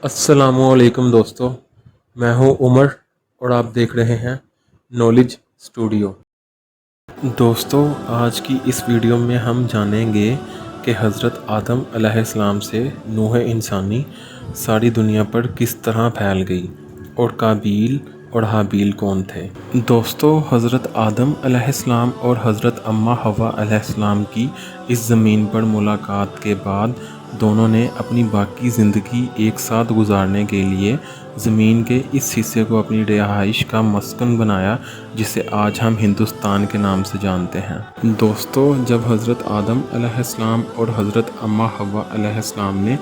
السلام علیکم دوستو، میں ہوں عمر اور آپ دیکھ رہے ہیں نالج اسٹوڈیو۔ دوستو، آج کی اس ویڈیو میں ہم جانیں گے کہ حضرت آدم علیہ السلام سے نوح انسانی ساری دنیا پر کس طرح پھیل گئی اور قابیل اور حابیل کون تھے۔ دوستو، حضرت آدم علیہ السلام اور حضرت اماں حوا علیہ السلام کی اس زمین پر ملاقات کے بعد دونوں نے اپنی باقی زندگی ایک ساتھ گزارنے کے لیے زمین کے اس حصے کو اپنی رہائش کا مسکن بنایا، جسے آج ہم ہندوستان کے نام سے جانتے ہیں۔ دوستو، جب حضرت آدم علیہ السلام اور حضرت اماں حوا علیہ السلام نے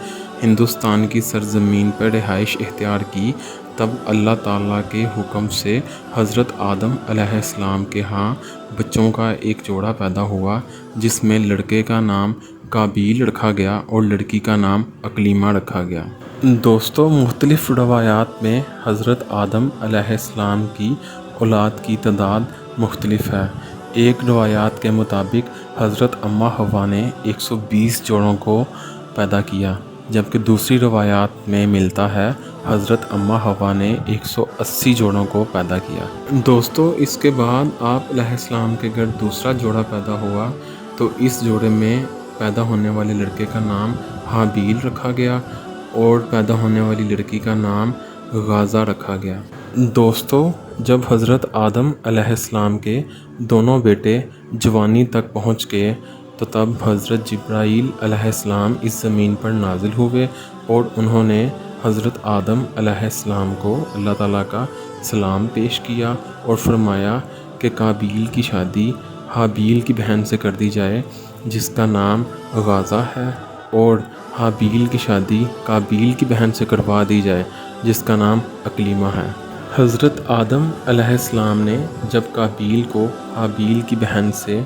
ہندوستان کی سرزمین پر رہائش اختیار کی، تب اللہ تعالیٰ کے حکم سے حضرت آدم علیہ السلام کے ہاں بچوں کا ایک جوڑا پیدا ہوا، جس میں لڑکے کا نام قابیل رکھا گیا اور لڑکی کا نام اکلیمہ رکھا گیا۔ دوستو، مختلف روایات میں حضرت آدم علیہ السلام کی اولاد کی تعداد مختلف ہے۔ ایک روایات کے مطابق حضرت اماں حوا نے 120 جوڑوں کو پیدا کیا، جبکہ دوسری روایات میں ملتا ہے حضرت اماں حوا نے 180 جوڑوں کو پیدا کیا۔ دوستو، اس کے بعد آپ علیہ السلام کے گھر دوسرا جوڑا پیدا ہوا، تو اس جوڑے میں پیدا ہونے والے لڑکے کا نام حابیل رکھا گیا اور پیدا ہونے والی لڑکی کا نام غازہ رکھا گیا۔ دوستو، جب حضرت آدم علیہ السلام کے دونوں بیٹے جوانی تک پہنچ گئے، تو تب حضرت جبرائیل علیہ السلام اس زمین پر نازل ہوئے اور انہوں نے حضرت آدم علیہ السلام کو اللہ تعالیٰ کا سلام پیش کیا اور فرمایا کہ قابیل کی شادی حابیل کی بہن سے کر دی جائے، جس کا نام غازہ ہے، اور حابیل کی شادی قابیل کی بہن سے کروا دی جائے، جس کا نام اکلیمہ ہے۔ حضرت آدم علیہ السلام نے جب قابیل کو حابیل کی بہن سے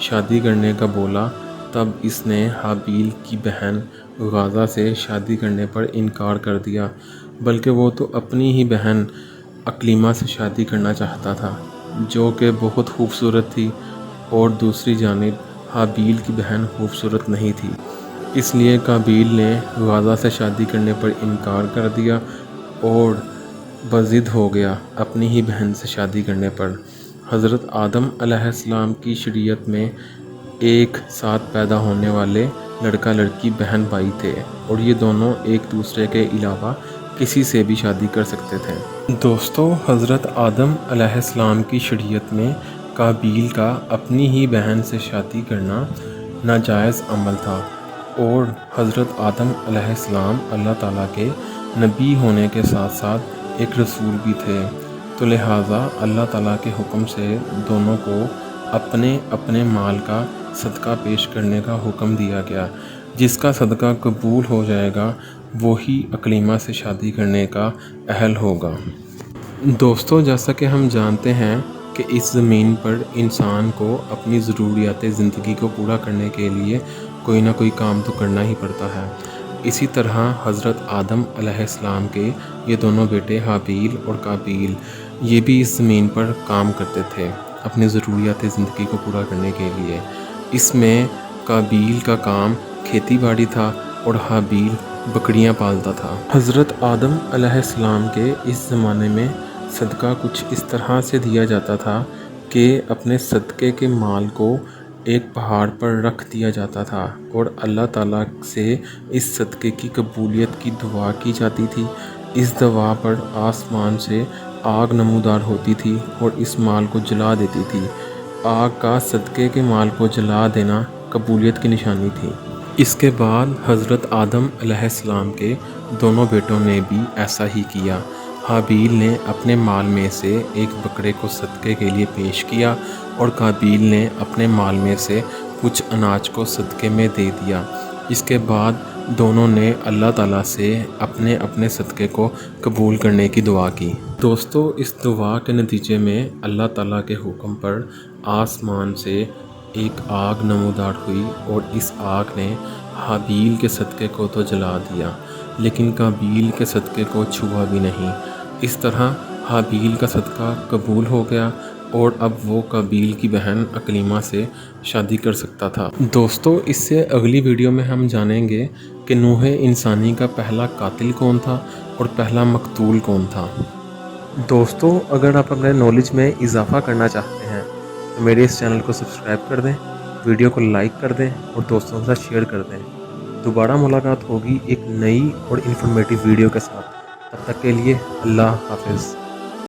شادی کرنے کا بولا، تب اس نے حابیل کی بہن غازہ سے شادی کرنے پر انکار کر دیا، بلکہ وہ تو اپنی ہی بہن اکلیمہ سے شادی کرنا چاہتا تھا، جو کہ بہت خوبصورت تھی، اور دوسری جانب حابیل کی بہن خوبصورت نہیں تھی۔ اس لیے قابیل نے غازہ سے شادی کرنے پر انکار کر دیا اور بضد ہو گیا اپنی ہی بہن سے شادی کرنے پر۔ حضرت آدم علیہ السلام کی شریعت میں ایک ساتھ پیدا ہونے والے لڑکا لڑکی بہن بھائی تھے، اور یہ دونوں ایک دوسرے کے علاوہ کسی سے بھی شادی کر سکتے تھے۔ دوستو، حضرت آدم علیہ السلام کی شریعت میں قابیل کا اپنی ہی بہن سے شادی کرنا ناجائز عمل تھا، اور حضرت آدم علیہ السلام اللہ تعالیٰ کے نبی ہونے کے ساتھ ساتھ ایک رسول بھی تھے، تو لہٰذا اللہ تعالیٰ کے حکم سے دونوں کو اپنے اپنے مال کا صدقہ پیش کرنے کا حکم دیا گیا۔ جس کا صدقہ قبول ہو جائے گا، وہی اکلیمہ سے شادی کرنے کا اہل ہوگا۔ دوستو، جیسا کہ ہم جانتے ہیں کہ اس زمین پر انسان کو اپنی ضروریات زندگی کو پورا کرنے کے لیے کوئی نہ کوئی کام تو کرنا ہی پڑتا ہے۔ اسی طرح حضرت آدم علیہ السلام کے یہ دونوں بیٹے حابیل اور قابیل، یہ بھی اس زمین پر کام کرتے تھے اپنی ضروریات زندگی کو پورا کرنے کے لیے۔ اس میں قابیل کا کام کھیتی باڑی تھا اور حابیل بکریاں پالتا تھا۔ حضرت آدم علیہ السلام کے اس زمانے میں صدقہ کچھ اس طرح سے دیا جاتا تھا کہ اپنے صدقے کے مال کو ایک پہاڑ پر رکھ دیا جاتا تھا، اور اللہ تعالیٰ سے اس صدقے کی قبولیت کی دعا کی جاتی تھی۔ اس دعا پر آسمان سے آگ نمودار ہوتی تھی اور اس مال کو جلا دیتی تھی۔ آگ کا صدقے کے مال کو جلا دینا قبولیت کی نشانی تھی۔ اس کے بعد حضرت آدم علیہ السلام کے دونوں بیٹوں نے بھی ایسا ہی کیا۔ حابیل نے اپنے مال میں سے ایک بکرے کو صدقے کے لیے پیش کیا، اور قابیل نے اپنے مال میں سے کچھ اناج کو صدقے میں دے دیا۔ اس کے بعد دونوں نے اللہ تعالیٰ سے اپنے اپنے صدقے کو قبول کرنے کی دعا کی۔ دوستو، اس دعا کے نتیجے میں اللہ تعالیٰ کے حکم پر آسمان سے ایک آگ نمودار ہوئی، اور اس آگ نے حابیل کے صدقے کو تو جلا دیا، لیکن قابیل کے صدقے کو چھوا بھی نہیں۔ اس طرح حابیل کا صدقہ قبول ہو گیا، اور اب وہ قابیل کی بہن اکلیمہ سے شادی کر سکتا تھا۔ دوستو اس سے اگلی ویڈیو میں ہم جانیں گے کہ نوح انسانی کا پہلا قاتل کون تھا اور پہلا مقتول کون تھا۔ دوستو اگر آپ اپنے نالج میں اضافہ کرنا چاہتے ہیں تو میرے اس چینل کو سبسکرائب کر دیں، ویڈیو کو لائک کر دیں اور دوستوں کے ساتھ شیئر کر دیں۔ دوبارہ ملاقات ہوگی ایک نئی اور انفارمیٹیو ویڈیو کے ساتھ، تب تک کے لیے اللہ حافظ۔